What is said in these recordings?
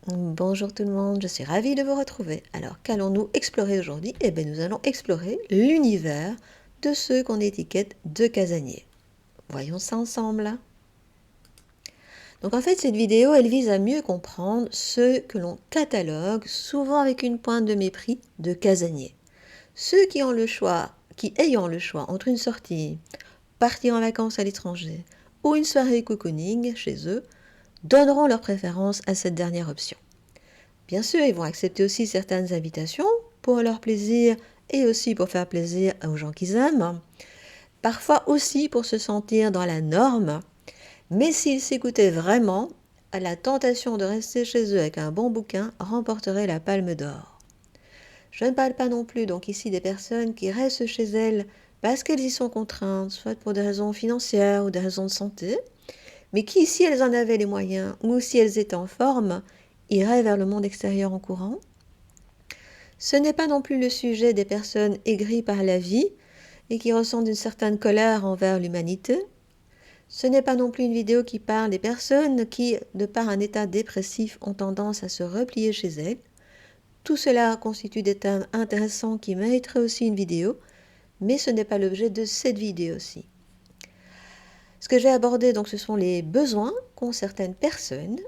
Bonjour tout le monde, je suis ravie de vous retrouver. Alors qu'allons-nous explorer aujourd'hui? Eh bien nous allons explorer l'univers de ceux qu'on étiquette de casaniers. Voyons ça ensemble. Donc en fait cette vidéo elle vise à mieux comprendre ceux que l'on catalogue, souvent avec une pointe de mépris, de casaniers. Ceux qui ont le choix, qui ayant le choix entre une sortie, partir en vacances à l'étranger ou une soirée cocooning chez eux, donneront leur préférence à cette dernière option. Bien sûr, ils vont accepter aussi certaines invitations pour leur plaisir et aussi pour faire plaisir aux gens qu'ils aiment. Parfois aussi pour se sentir dans la norme. Mais s'ils s'écoutaient vraiment, la tentation de rester chez eux avec un bon bouquin remporterait la palme d'or. Je ne parle pas non plus donc ici des personnes qui restent chez elles parce qu'elles y sont contraintes, soit pour des raisons financières ou des raisons de santé, mais qui, si elles en avaient les moyens ou si elles étaient en forme, iraient vers le monde extérieur en courant. Ce n'est pas non plus le sujet des personnes aigries par la vie et qui ressentent une certaine colère envers l'humanité. Ce n'est pas non plus une vidéo qui parle des personnes qui, de par un état dépressif, ont tendance à se replier chez elles. Tout cela constitue des thèmes intéressants qui mériteraient aussi une vidéo, mais ce n'est pas l'objet de cette vidéo-ci. Ce que j'ai abordé, donc, ce sont les besoins qu'ont certaines personnes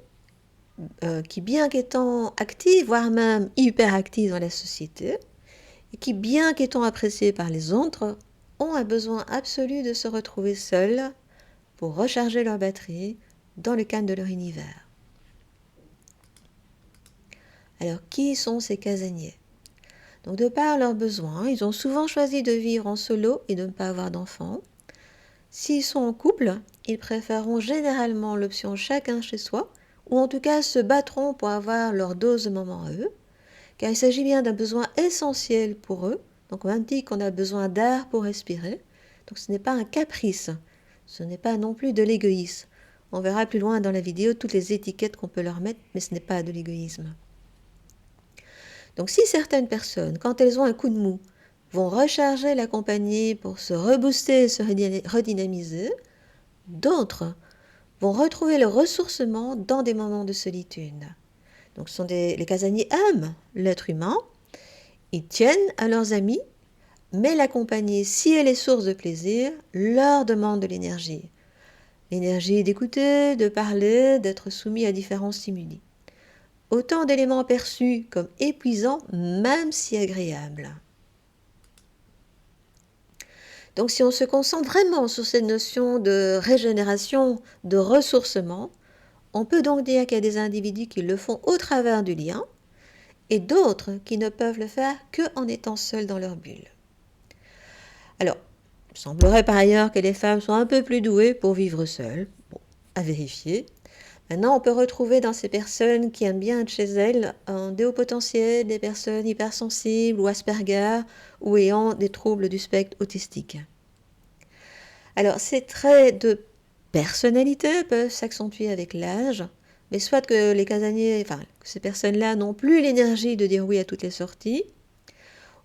qui, bien qu'étant actives, voire même hyperactives dans la société, et qui, bien qu'étant appréciées par les autres, ont un besoin absolu de se retrouver seuls pour recharger leur batterie dans le calme de leur univers. Alors, qui sont ces casaniers? Donc, de par leurs besoins, ils ont souvent choisi de vivre en solo et de ne pas avoir d'enfants. S'ils sont en couple, ils préféreront généralement l'option chacun chez soi, ou en tout cas se battront pour avoir leur dose de moment à eux, car il s'agit bien d'un besoin essentiel pour eux. Donc on dit qu'on a besoin d'air pour respirer. Donc ce n'est pas un caprice, ce n'est pas non plus de l'égoïsme. On verra plus loin dans la vidéo toutes les étiquettes qu'on peut leur mettre, mais ce n'est pas de l'égoïsme. Donc si certaines personnes, quand elles ont un coup de mou, vont recharger la compagnie pour se rebooster et se redynamiser, d'autres vont retrouver le ressourcement dans des moments de solitude. Donc les casaniers aiment l'être humain, ils tiennent à leurs amis, mais la compagnie, si elle est source de plaisir, leur demande de l'énergie. L'énergie d'écouter, de parler, d'être soumis à différents stimuli. Autant d'éléments perçus comme épuisants, même si agréables. Donc si on se concentre vraiment sur cette notion de régénération, de ressourcement, on peut donc dire qu'il y a des individus qui le font au travers du lien et d'autres qui ne peuvent le faire qu'en étant seuls dans leur bulle. Alors, il semblerait par ailleurs que les femmes sont un peu plus douées pour vivre seules. Bon, à vérifier. Maintenant, on peut retrouver dans ces personnes qui aiment bien être chez elles des hauts potentiels, des personnes hypersensibles ou Asperger ou ayant des troubles du spectre autistique. Alors, ces traits de personnalité peuvent s'accentuer avec l'âge, mais soit que les casaniers, enfin, que ces personnes-là n'ont plus l'énergie de dire oui à toutes les sorties,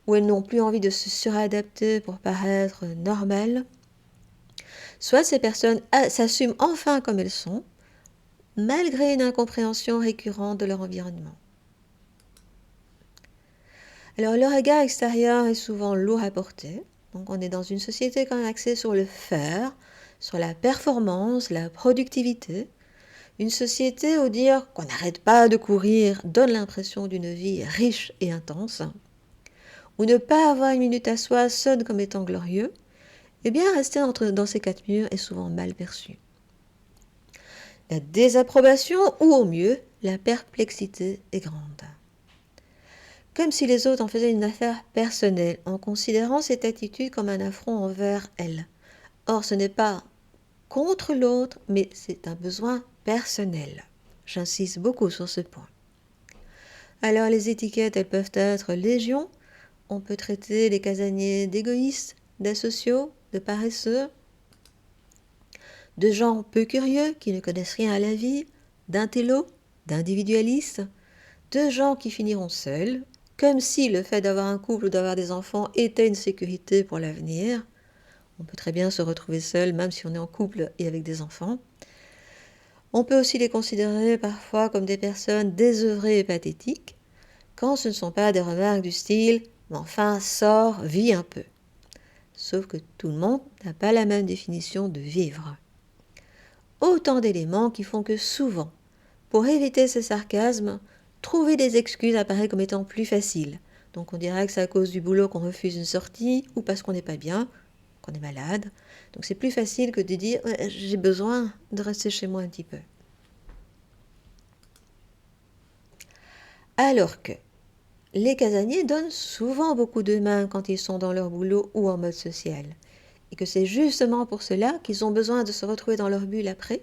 ou elles n'ont plus envie de se suradapter pour paraître normales, soit ces personnes s'assument enfin comme elles sont, malgré une incompréhension récurrente de leur environnement. Alors le regard extérieur est souvent lourd à porter, donc on est dans une société quand même axée sur le faire, sur la performance, la productivité, une société où dire qu'on n'arrête pas de courir donne l'impression d'une vie riche et intense, ou ne pas avoir une minute à soi sonne comme étant glorieux, eh bien rester dans ces quatre murs est souvent mal perçu. La désapprobation ou au mieux, la perplexité est grande. Comme si les autres en faisaient une affaire personnelle, en considérant cette attitude comme un affront envers elles. Or, ce n'est pas contre l'autre, mais c'est un besoin personnel. J'insiste beaucoup sur ce point. Alors, les étiquettes, elles peuvent être légion. On peut traiter les casaniers d'égoïstes, d'asociaux, de paresseux, de gens peu curieux qui ne connaissent rien à la vie, d'intellos, d'individualistes, de gens qui finiront seuls, comme si le fait d'avoir un couple ou d'avoir des enfants était une sécurité pour l'avenir. On peut très bien se retrouver seul même si on est en couple et avec des enfants. On peut aussi les considérer parfois comme des personnes désœuvrées et pathétiques, quand ce ne sont pas des remarques du style « mais enfin, sors, vis un peu ». Sauf que tout le monde n'a pas la même définition de vivre. Autant d'éléments qui font que souvent, pour éviter ces sarcasmes, trouver des excuses apparaît comme étant plus facile. Donc on dirait que c'est à cause du boulot qu'on refuse une sortie ou parce qu'on n'est pas bien, qu'on est malade. Donc c'est plus facile que de dire ouais, j'ai besoin de rester chez moi un petit peu. Alors que les casaniers donnent souvent beaucoup de mains quand ils sont dans leur boulot ou en mode social. Et que c'est justement pour cela qu'ils ont besoin de se retrouver dans leur bulle après.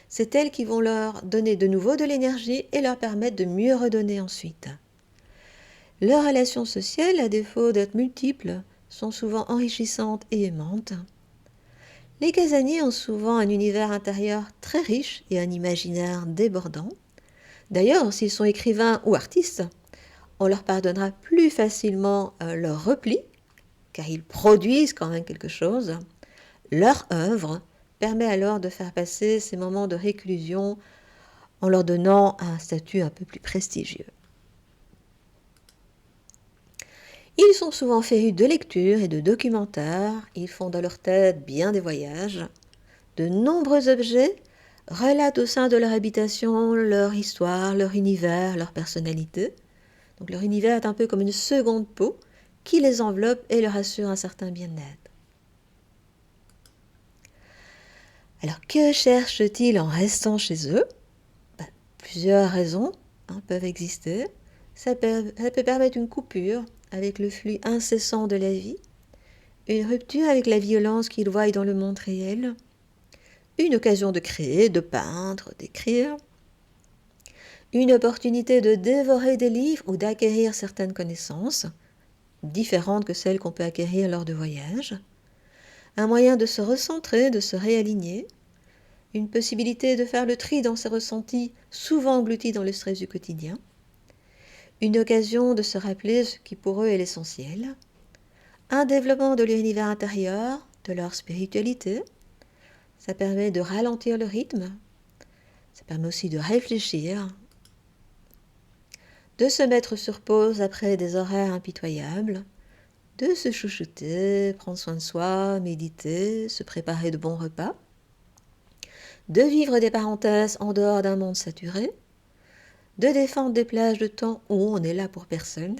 C'est elles qui vont leur donner de nouveau de l'énergie et leur permettre de mieux redonner ensuite. Leurs relations sociales, à défaut d'être multiples, sont souvent enrichissantes et aimantes. Les casaniers ont souvent un univers intérieur très riche et un imaginaire débordant. D'ailleurs, s'ils sont écrivains ou artistes, on leur pardonnera plus facilement leur repli, car ils produisent quand même quelque chose. Leur œuvre permet alors de faire passer ces moments de réclusion en leur donnant un statut un peu plus prestigieux. Ils sont souvent férus de lecture et de documentaires, ils font dans leur tête bien des voyages. De nombreux objets relatent au sein de leur habitation leur histoire, leur univers, leur personnalité. Donc leur univers est un peu comme une seconde peau qui les enveloppe et leur assure un certain bien-être. Alors que cherchent-ils en restant chez eux? Plusieurs raisons peuvent exister. Ça peut permettre une coupure avec le flux incessant de la vie, une rupture avec la violence qu'ils voient dans le monde réel, une occasion de créer, de peindre, d'écrire, une opportunité de dévorer des livres ou d'acquérir certaines connaissances, différentes que celles qu'on peut acquérir lors de voyages, un moyen de se recentrer, de se réaligner, une possibilité de faire le tri dans ses ressentis souvent engloutis dans le stress du quotidien, une occasion de se rappeler ce qui pour eux est l'essentiel, un développement de leur univers intérieur, de leur spiritualité. Ça permet de ralentir le rythme, ça permet aussi de réfléchir, de se mettre sur pause après des horaires impitoyables, de se chouchouter, prendre soin de soi, méditer, se préparer de bons repas, de vivre des parenthèses en dehors d'un monde saturé, de défendre des plages de temps où on est là pour personne,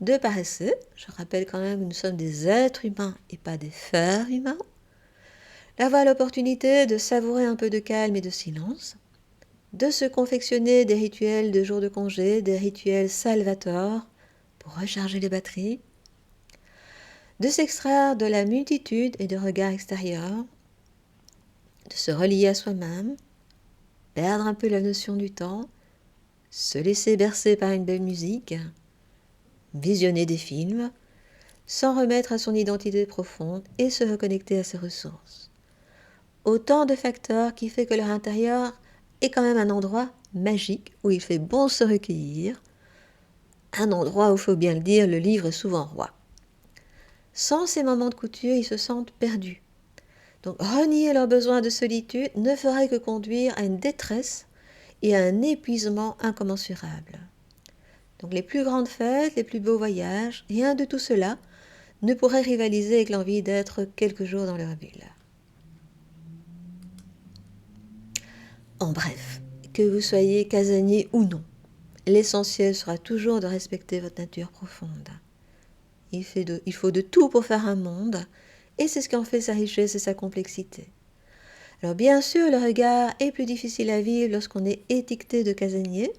de paresser, je rappelle quand même que nous sommes des êtres humains et pas des fers humains, d'avoir l'opportunité de savourer un peu de calme et de silence, de se confectionner des rituels de jour de congé, des rituels salvateurs pour recharger les batteries, de s'extraire de la multitude et de regards extérieurs, de se relier à soi-même, perdre un peu la notion du temps, se laisser bercer par une belle musique, visionner des films, s'en remettre à son identité profonde et se reconnecter à ses ressources. Autant de facteurs qui fait que leur intérieur est quand même un endroit magique où il fait bon se recueillir, un endroit où, il faut bien le dire, le livre est souvent roi. Sans ces moments de couture, ils se sentent perdus. Donc renier leur besoin de solitude ne ferait que conduire à une détresse et à un épuisement incommensurable. Donc les plus grandes fêtes, les plus beaux voyages, rien de tout cela ne pourrait rivaliser avec l'envie d'être quelques jours dans leur bulle. En bref, que vous soyez casanier ou non, l'essentiel sera toujours de respecter votre nature profonde. Il faut de tout pour faire un monde, et c'est ce qui en fait sa richesse et sa complexité. Alors bien sûr, le regard est plus difficile à vivre lorsqu'on est étiqueté de casanier,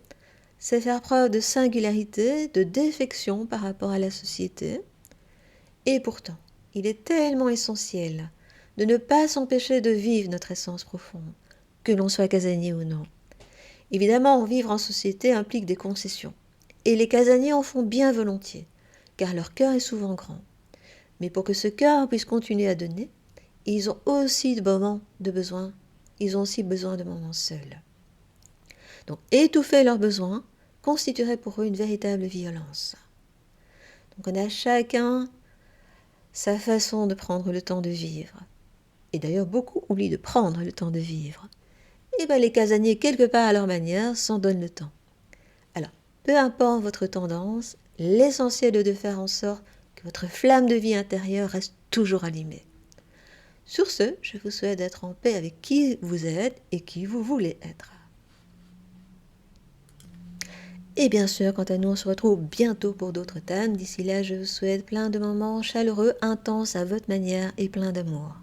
c'est faire preuve de singularité, de défection par rapport à la société. Et pourtant, il est tellement essentiel de ne pas s'empêcher de vivre notre essence profonde, que l'on soit casanier ou non. Évidemment, vivre en société implique des concessions, et les casaniers en font bien volontiers, car leur cœur est souvent grand. Mais pour que ce cœur puisse continuer à donner, ils ont aussi besoin de moments seuls. Donc étouffer leurs besoins constituerait pour eux une véritable violence. Donc on a chacun sa façon de prendre le temps de vivre. Et d'ailleurs, beaucoup oublient de prendre le temps de vivre. et bien les casaniers, quelque part à leur manière, s'en donnent le temps. Alors, peu importe votre tendance, l'essentiel est de faire en sorte que votre flamme de vie intérieure reste toujours allumée. Sur ce, je vous souhaite d'être en paix avec qui vous êtes et qui vous voulez être. Et bien sûr, quant à nous, on se retrouve bientôt pour d'autres thèmes. D'ici là, je vous souhaite plein de moments chaleureux, intenses à votre manière et plein d'amour.